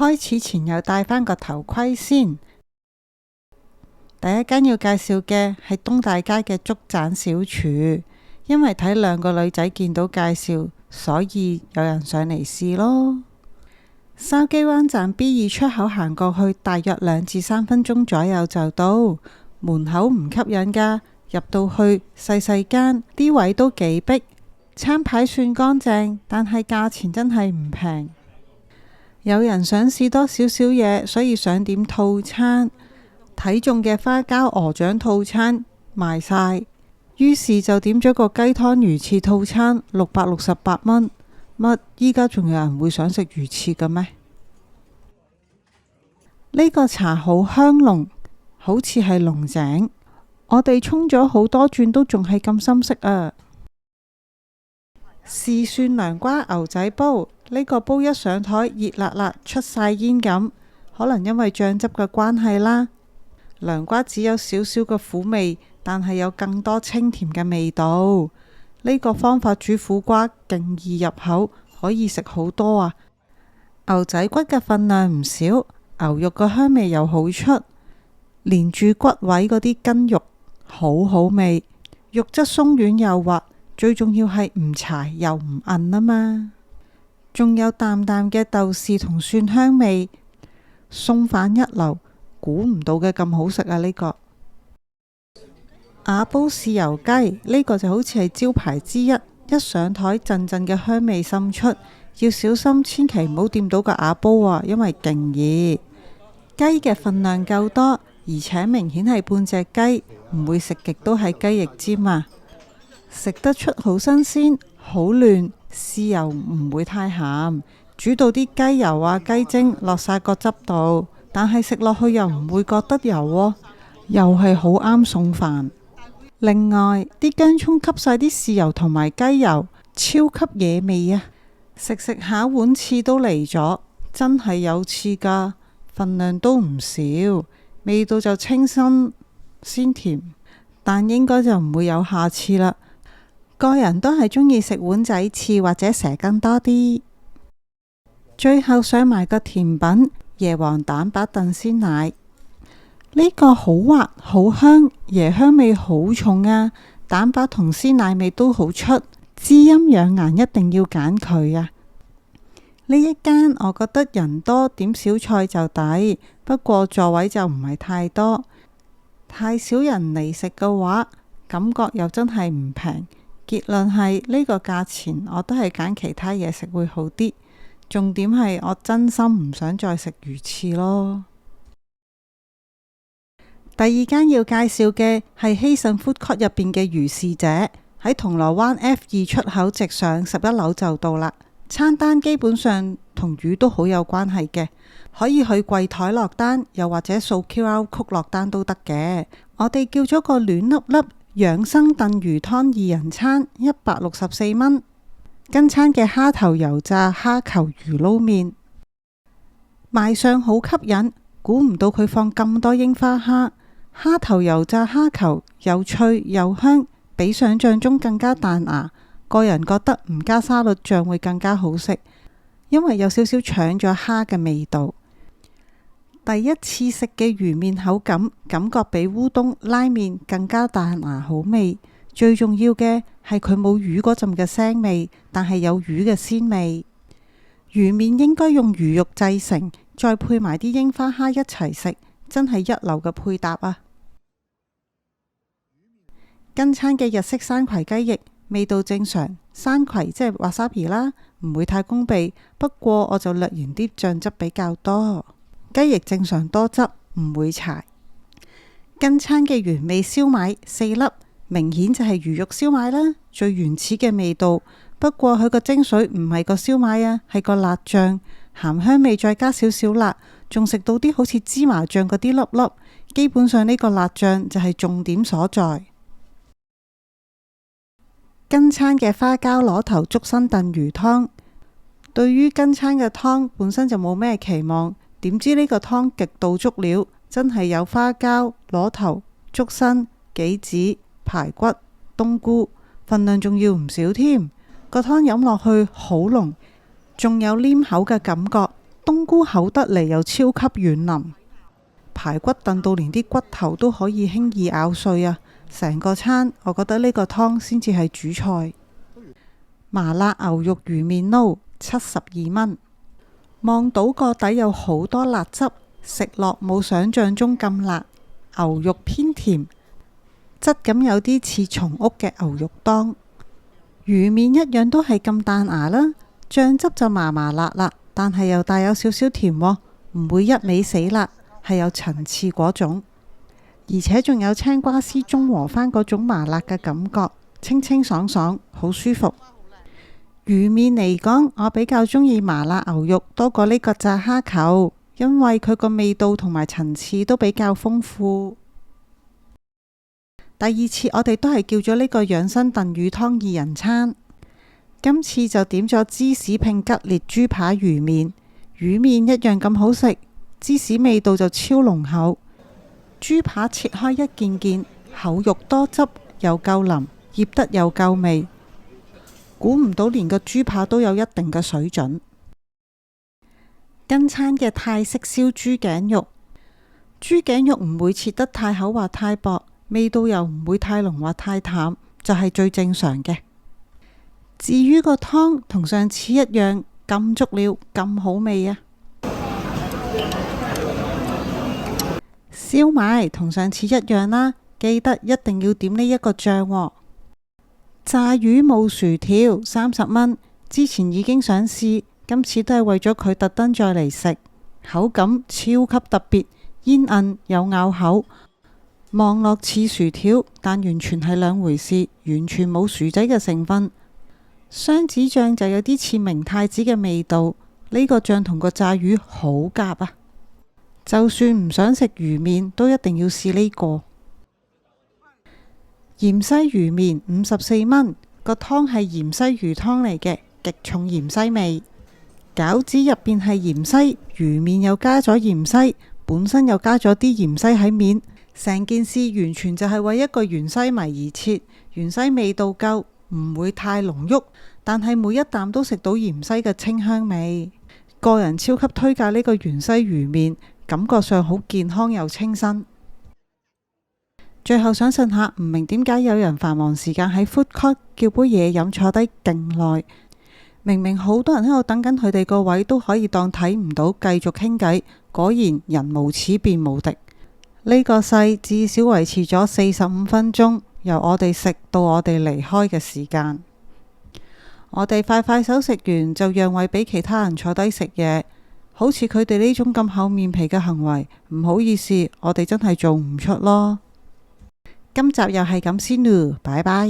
開始前又戴返個頭盔先。第一間要介紹嘅係東大街嘅竹盞小廚，因為睇兩個女仔見到介紹，所以有人上嚟試咯。筲箕灣站 B2 出口行過去，大約2至3分鐘左右就到。門口唔吸引㗎，入到去細細間，啲位都幾逼。餐牌算乾淨，但係價錢真係唔平。有人想試多少少嘢，所以想點套餐。睇中嘅花膠鵝掌套餐賣晒，於是就點咗個雞湯魚翅套餐，668蚊。乜依家仲有人會想食魚翅嘅咩？呢個茶好香濃，好似係龍井。我哋沖咗好多轉都仲係咁深色啊！豉蒜涼瓜牛仔煲，呢個煲一上台熱辣辣出晒煙咁，可能因為醬汁嘅關係啦。涼瓜只有少少嘅苦味，但係有更多清甜嘅味道。呢個方法煮苦瓜勁易入口，可以食好多啊！牛仔骨嘅份量唔少，牛肉個香味又好出，連住骨位嗰啲筋肉好好味，肉質鬆軟又滑，最重要係唔柴又唔韌啊嘛！仲有淡淡嘅豆豉同蒜香味，餸飯一流，估唔到嘅咁好食啊！呢個瓦煲豉油雞，呢個就好似係招牌之一，一上台陣陣嘅香味滲出，要小心，千祈唔好掂到個瓦煲啊，因為勁熱。雞嘅份量夠多，而且明顯係半隻雞，唔會食極都係雞翼尖啊！食得出好新鮮，好嫩，豉油唔會太鹹，煮到啲雞油啊雞精落晒個汁度，但係食落去又唔會覺得油喎，又係好啱餸飯。另外啲薑蔥吸晒啲豉油同埋雞油，超級惹味啊！食食下碗翅都嚟咗，真係有翅㗎，份量都唔少，味道就清新鮮甜，但應該就唔會有下次啦。個人都係中意食碗仔翅或者蛇羹多啲。最後上埋個甜品椰皇蛋白燉鮮奶，呢個好滑好香，椰香味好重啊，蛋白同鮮奶味都好出，滋陰養顏，一定要揀佢啊！呢一間我覺得人多點小菜就抵，不過座位就唔係太多，太少人嚟食嘅話，感覺又真係唔平。結論係呢個價錢，我都係揀其他嘢食會好啲。重點係我真心唔想再食魚翅咯。第二間要介紹嘅係希慎 Food Court 入邊嘅魚侍者，喺銅鑼灣 F2 出口直上11樓就到啦。餐單基本上同魚都好有關係嘅，可以去櫃台落單，又或者掃 QR Code 落單都得嘅。我哋叫咗個暖粒粒養生燉魚湯2人餐，164蚊。跟餐嘅蝦頭油炸蝦球魚撈麵，賣相好吸引，估唔到佢放咁多櫻花蝦。蝦頭油炸蝦球又脆又香，比想象中更加彈牙。個人覺得唔加沙律醬會更加好食，因為有少少搶咗蝦嘅味道。第一次食嘅魚麵口感，感覺比烏冬拉麵更加彈牙好味。最重要嘅係佢冇魚嗰陣嘅腥味，但係有魚嘅鮮味。魚麵應該用魚肉製成，再配埋啲櫻花蝦一齊食，真係一流嘅配搭啊！跟餐嘅日式山葵雞翼，味道正常，山葵即係 wasabi 啦，唔會太攻鼻。不過我就略嫌啲醬汁比較多。雞翼正常多汁，唔會柴。跟餐嘅原味燒賣4粒，明顯就係魚肉燒賣啦，最原始嘅味道。不過佢個精髓唔係個燒賣啊，係個辣醬，鹹香味再加少少辣，仲食到啲好似芝麻醬嗰啲粒粒。基本上呢個辣醬就係重點所在。跟餐嘅花膠螺頭竹笙燉魚湯，對於跟餐嘅湯本身就冇咩期望，點知呢個湯極度足料，真係有花膠、螺頭、竹笙、杞子、排骨、冬菇，份量仲要唔少添。個湯飲落去好濃，仲有黏口嘅感覺。冬菇厚得嚟又超級軟腍，排骨燉到連啲骨頭都可以輕易咬碎啊！成個餐我覺得呢個湯先至係主菜。麻辣牛肉魚麵撈72蚊，望到個底有好多辣汁，食落冇想象中咁辣，牛肉偏甜，質感有啲似松屋嘅牛肉檔。魚麵一樣都係咁彈牙啦，醬汁就麻麻辣辣，但係又帶有少少甜喎，唔會一味死辣，係有層次嗰種，而且仲有青瓜絲中和返嗰種麻辣嘅感覺，清清爽爽，好舒服。魚麵嚟講，我比較中意麻辣牛肉多過呢個炸蝦球，因為佢個味道同埋層次都比較豐富。第二次我哋都係叫咗呢個養生燉魚湯2人餐，今次就點咗芝士拼吉列豬扒魚麵，魚麵一樣咁好食，芝士味道就超濃厚，豬扒切開一件件，厚肉多汁又夠腍，醃得又夠味。估唔到連個豬扒都有一定嘅水準。跟餐嘅泰式燒豬頸肉，豬頸肉唔會切得太厚或太薄，味道又唔會太濃或太淡，就係最正常嘅。至於個湯同上次一樣咁足料咁好味啊！燒賣同上次一樣啦，記得一定要點呢一個醬喎。炸魚冒薯條30蚊，之前已經想試，今次都係為咗佢特登再嚟食，口感超級特別，煙韌有咬口，望落似薯條，但完全係兩回事，完全冇薯仔嘅成分。雙子醬就有啲似明太子嘅味道，呢個醬同個炸魚好夾啊！就算唔想食魚麵，都一定要試呢個。芫茜魚麵54蚊，個湯係芫茜魚湯嚟嘅，極重芫茜味。餃子入邊係芫茜，魚麵又加咗芫茜，本身又加咗啲芫茜喺面，成件事完全就係為一個芫茜迷而設。芫茜味道夠，唔會太濃郁，但係每一啖都食到芫茜嘅清香味。個人超級推介呢個芫茜魚麵，感覺上好健康又清新。最後想問下，唔明點解有人繁忙時間喺 food court 叫杯嘢飲坐低勁耐，明明好多人喺度等緊佢哋個位，都可以當睇唔到繼續傾偈。果然人無恥便無敵，呢個勢至少維持咗45分鐘，由我哋食到我哋離開嘅時間。我哋快快手食完就讓位俾其他人坐低食嘢，好似佢哋呢種咁厚面皮嘅行為，唔好意思，我哋真係做唔出咯。今集又係咁先嚕，拜拜。